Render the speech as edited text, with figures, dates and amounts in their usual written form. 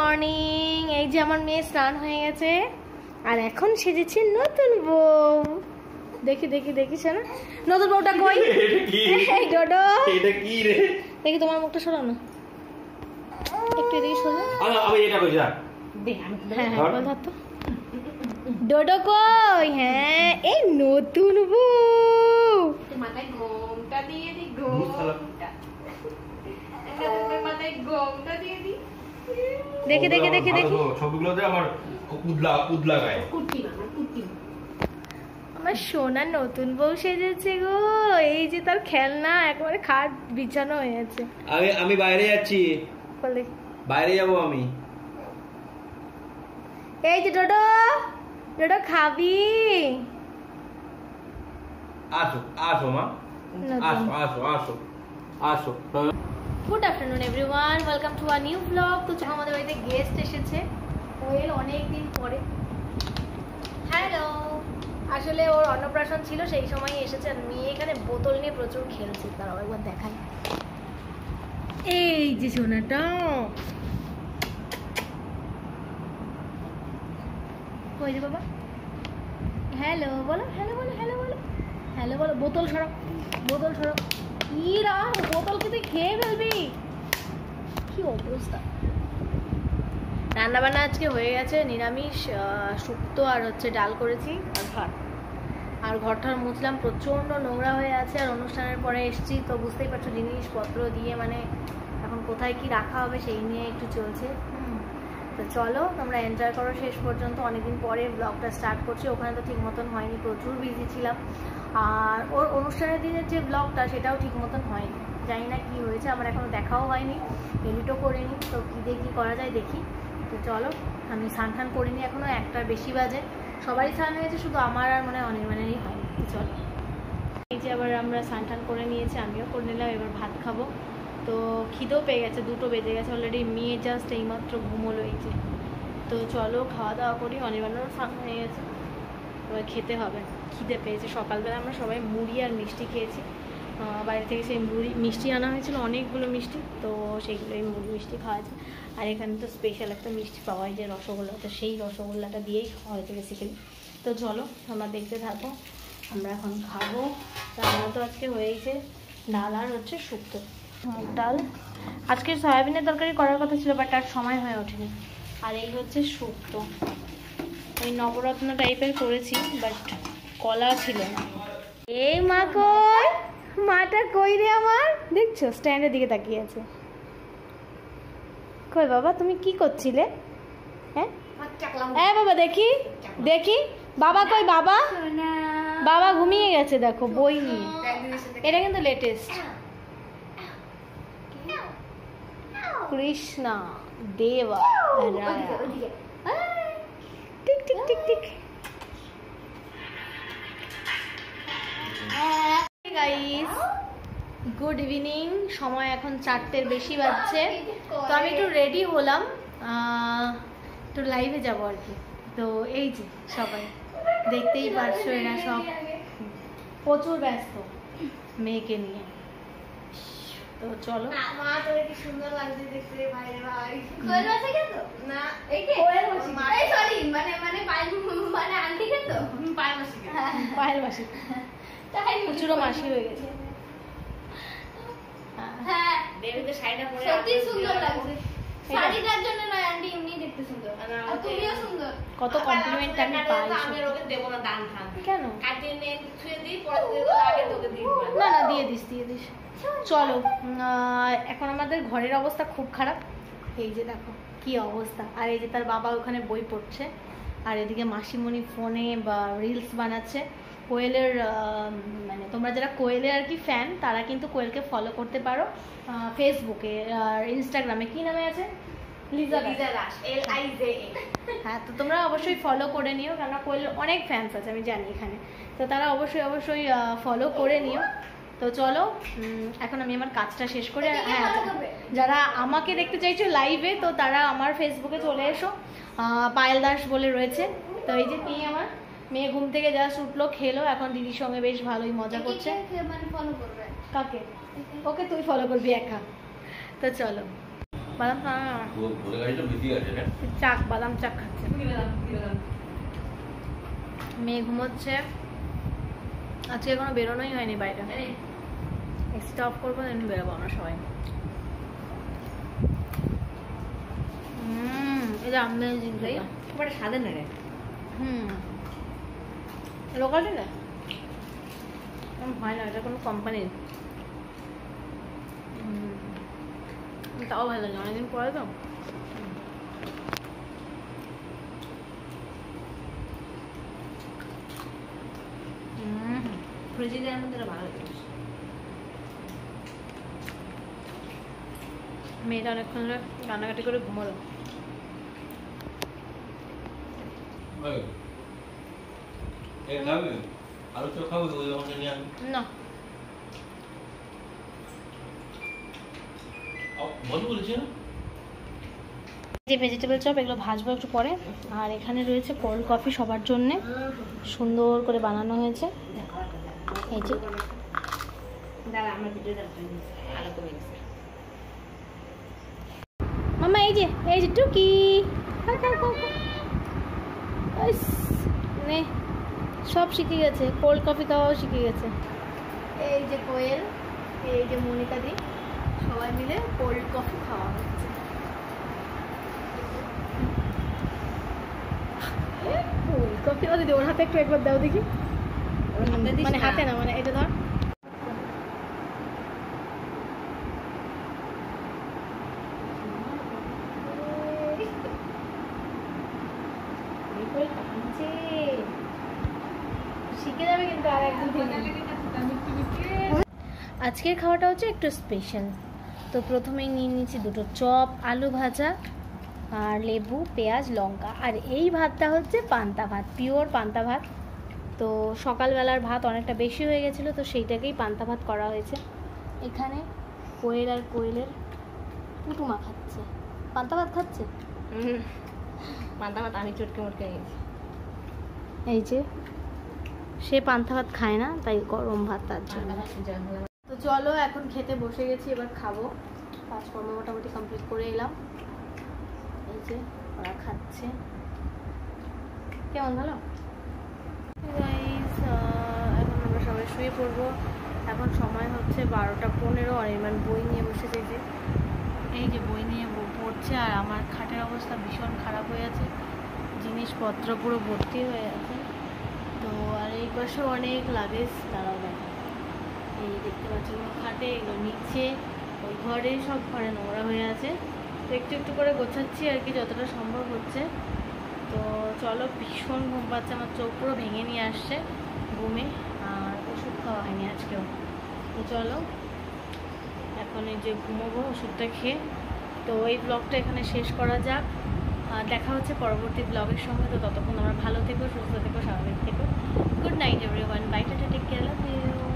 Morning. এই যে আমার মেয়ে স্নান হয়ে গেছে আর এখন সেজেছে নতুন বউ। দেখি দেখি দেখিস না নতুন বউটা কই? এই ডোডো, এটা কি রে? দেখি তোমার মুখটা সরাও না একটু, এদিকে সরাও। আমি এটা কই যা দে, হ্যাঁ হ্যাঁ বল ধর তো। ডোডো কই? হ্যাঁ এই নতুন বউ। মাথায় ঘোমটা দিয়ে দি, ঘোমটা মাথায় ঘোমটা দিয়ে দি। দেখে দেখে দেখে দেখি ছবিগুলোতে আমার কুদলা কুদলা গায়। আমার সোনা নতুন বউ সেজেছে গো। এই যে তার খেলনা একেবারে খাট বিছানো হয়ে আছে। আমি বাইরে যাচ্ছি, বলে বাইরে যাব আমি। এই যে ডোডো, ডোডো খাবি? আসো আসো মা, আসো আসো আসো আসো। Good afternoon everyone, welcome to a new blog. তো আমাদের বাড়িতে গেস্ট এসেছে কোয়েল অনেকদিন পরে। হ্যালো, আসলে ওর অন্নপ্রাশন ছিল সেই সময় এসেছে। আর মেয়ে এখানে বোতল নিয়ে প্রচুর খেলছে, তারাও একবার দেখাই। এই যে সোনাটা, কই রে বাবা? হ্যালো বলো, হ্যালো বলো, হ্যালো বলো, হ্যালো বলো। বোতল সরাও, বোতল সরাও। ইরা বোতলকে তুই খেয়ে ফেলবি, কি অবস্থা। রান্না বান্না আজকে হয়ে গেছে, নিরামিষ শুক্তো আর হচ্ছে ডাল করেছি আর ভাত। আর ঘরটার মুছলাম, প্রচণ্ড নোংরা হয়ে আছে। আর অনুষ্ঠানের পরে এসছি তো বুঝতেই পারছো, জিনিসপত্র দিয়ে মানে এখন কোথায় কি রাখা হবে সেই নিয়ে একটু চলছে। তো চলো তোমরা এনজয় করো শেষ পর্যন্ত। অনেকদিন পরে ব্লগটা স্টার্ট করছি, ওখানে তো ঠিক মতন হয়নি, প্রচুর বিজি ছিলাম। আর ওর অনুষ্ঠানের দিনের যে ব্লগটা সেটাও ঠিক মতন হয়নি, জানি না কি হয়েছে, আমার এখনও দেখাও হয়নি, এডিটও করিনি। তো কী দিয়ে কী করা যায় দেখি। তো চলো, আমি স্নান টান করিনি এখনও, 1টার বেশি বাজে। সবারই স্নান হয়েছে, শুধু আমার আর মনে হয় অনির্বাণেরই হয়নি। তো চলো, এই যে আবার আমরা স্নান টান করে নিয়েছি, আমিও করে নিলাম। এবার ভাত খাবো। তো খিদেও পেয়ে গেছে, 2টো বেজে গেছে অলরেডি। মেয়ে জাস্ট এইমাত্র ঘুমোলো এই যে। তো চলো খাওয়া দাওয়া করি, অনির্বাণেরও স্নান হয়ে গেছে, এবার খেতে হবে। খিদে পেয়েছে। সকালবেলা আমরা সবাই মুড়ি আর মিষ্টি খেয়েছি, বাইরে থেকে সেই মুড়ি মিষ্টি আনা হয়েছিল অনেকগুলো মিষ্টি, তো সেইগুলোই মুড়ি মিষ্টি খাওয়া আছে। আর এখানে তো স্পেশাল একটা মিষ্টি পাওয়া যায় রসগোল্লা, তো সেই রসগোল্লাটা দিয়েই খাওয়া হয়েছে বেসিক্যালি। তো চলো তোমরা দেখতে থাকো, আমরা এখন খাবো। রান্না তো আজকে হয়েছে ডাল আর হচ্ছে শুক্তো, মুগ ডাল। আজকে সয়াবিনের তরকারি করার কথা ছিল, বাট আর সময় হয়ে ওঠেনি। আর এই হচ্ছে শুক্তো, ওই নবরত্ন টাইপের করেছি, বাট কলা ছিল না। এই মা কই? মাটা কই রে আমার? দেখছো স্ট্যান্ডের দিকে তাকিয়ে আছে। কই বাবা, তুমি কি করছিলে? হ্যাঁ হ্যাঁ বাবা, দেখি দেখি বাবা কই? বাবা, বাবা ঘুমিয়ে গেছে দেখো বই নিয়ে। এটা কিন্তু লেটেস্ট, কৃষ্ণা দেবা tick tick tick tick. Guys good evening, সময় এখন 4টের বেশি বাজছে। তো আমি একটু রেডি হলাম, একটু লাইভে যাবো আর কি। তো এই যে সবাই দেখতেই পারছো, এরা সব প্রচুর ব্যস্ত মেয়েকে নিয়ে। তো চলো, কি সুন্দর লাগছে দেখতে ভাই ভাই। কোয়েল মাসি কেন না, এই যে কোয়েল মাসি, এই সরি মানে মানে মানে আন্টি কেন পায়েল মাসি, পায়েল মাসি তাই প্রচুর মাসি হয়ে গেছে। হ্যাঁ দেবীতে শাড়িটা পরে সত্যি সুন্দর লাগছে। শাড়িটার জন্য নয় আন্টি, এমনি দেখতে সুন্দর। আর তুমিও সুন্দর। কত কমপ্লিমেন্ট আমি পাই। আমি ওকে দেব না দান খান, কেন? কাটিয়ে নে ছুঁয়ে দিই, পরে দেব, আগে তোকে দিই। না না দিয়ে দিস, দিয়ে দিস। চলো, এখন আমাদের ঘরের অবস্থা খুব খারাপ। এই যে দেখো কি অবস্থা। আর এই যে তার বাবা ওখানে বই পড়ছে, আর এদিকে মাসিমণি ফোনে বা রিলস বানাচ্ছে। কোয়েলের মানে তোমরা যারা কোয়েলের আর কি ফ্যান, তারা কিন্তু কোয়েলকে ফলো করতে পারো ফেসবুকে আর ইনস্টাগ্রামে। কি নামে আছে? লিজা দাস, LIZA। হ্যাঁ, তো তোমরা অবশ্যই ফলো করে নিও, কেননা কোয়েলের অনেক ফ্যান্স আছে আমি জানি এখানে, তো তারা অবশ্যই অবশ্যই ফলো করে নিও। তো চলো এখন আমি আমার কাজটা শেষ করে। হ্যাঁ, যারা আমাকে দেখতে চাইছো লাইভে, তো তারা আমার ফেসবুকে চলে এসো, পায়েল দাস বলে রয়েছে। তো এই যে মেয়ে, আমার মেয়ে ঘুম থেকে জাস্ট উঠলো, খেলো, এখন দিদির সঙ্গে বেশ ভালোই মজা করছে। কাকে? ওকে তুই ফলো করবি একা। তো চলো, বাদাম তোর গাড়িটা বেশি আছে না? চাক, বাদাম চাক খাচ্ছে। মেয়ে ঘুমোচ্ছে। আজকে এখনো বেরোনোই হয়নি বাইরে। এক্সট্রা অফ করবো, দেন বেরোবো আমরা সবাই। এটা অ্যামেজিং, এবারে সাদা নেড়ে লোকাল না হয় না, এটা কোনো কোম্পানির। তাও ভালো লাগে, অনেকদিন পরে তো। ফ্রিজে দেওয়ার মধ্যে ভালো লাগে। মেয়েটা অনেকক্ষণ ধরে কান্নাকাটি করে ঘুমোলো। আলু চপ খাবো, ওই আমাকে নিয়ে আসবি না, বল বলেছি না। যে ভেজিটেবল চপ এগুলো ভাজবো একটু পরে। আর এখানে রয়েছে কোল্ড কফি সবার জন্যে, সুন্দর করে বানানো হয়েছে। এই যে দাঁড়া, আমার ভিডিওটা আলো কমে গেছে। মামা এই যে টুকি নে, সব শিখে গেছে, কোল্ড কফি খাওয়াও শিখে গেছে। এই যে কোয়েল, এই যে মনিকা দি, সবাই মিলে কোল্ড কফি খাওয়া হচ্ছে। কোল্ড কফি ও দিদি, ওর হাতে একটু একবার দাও দেখি। মানে হাতে না, মানে এটা ধর। শিখে যাবে কিন্তু আর একদিন। আজকের খাওয়াটা হচ্ছে একটু স্পেশাল। তো প্রথমেই নিয়ে নিয়েছি দুটো চপ, আলু ভাজা আর লেবু, পেঁয়াজ, লঙ্কা। আর এই ভাতটা হচ্ছে পান্তা ভাত, পিওর পান্তা ভাত। তো সকালবেলার ভাত অনেকটা বেশি হয়ে গেছিলো, তো সেইটাকেই পান্তা ভাত করা হয়েছে। এখানে কোয়েল আর কোয়েলের পুটুমা খাচ্ছে, পান্তা ভাত খাচ্ছে। পান্তা ভাত আমি চটকে মটকে নিয়েছি। এই যে সে পান্তা ভাত খায় না, তাই গরম ভাত তার জন্য। তো চলো এখন খেতে বসে গেছি, এবার খাবো। কাজকর্ম মোটামুটি কমপ্লিট করে এলাম। এই যে ওরা খাচ্ছে, কেমন ভালো। গাইস, এখন আমরা সবাই শুয়ে পড়বো। এখন সময় হচ্ছে 12টা 15, আর এবার বই নিয়ে বসেছে। যে এই যে বই নিয়ে পড়ছে, আর আমার খাটের অবস্থা ভীষণ খারাপ হয়ে আছে, জিনিসপত্র পুরো ভর্তি হয়ে আছে। তো আর এই পাশে অনেক লাগেজ, দাঁড়াও দেখা। এই দেখতে পাচ্ছি খাটে, এগুলো নিচে, ওই ঘরে, সব ঘরে নোংরা হয়ে আছে। তো একটু একটু করে গোছাচ্ছি আর কি, যতটা সম্ভব হচ্ছে। তো চলো, ভীষণ ঘুম পাচ্ছে, আমার চোখ পুরো ভেঙে নিয়ে আসছে ঘুমে। আর ওষুধ খাওয়া হয়নি আজকেও। তো চলো এখন এই যে ঘুমোবো ওষুধটা খেয়ে। তো এই ব্লগটা এখানে শেষ করা যাক। দেখা হচ্ছে পরবর্তী ব্লগের সঙ্গে। তো ততক্ষণ আমরা ভালো থেকো, সুস্থ থেকো, স্বাভাবিক থেকো। Good night everyone, bye, tata, take care, love you.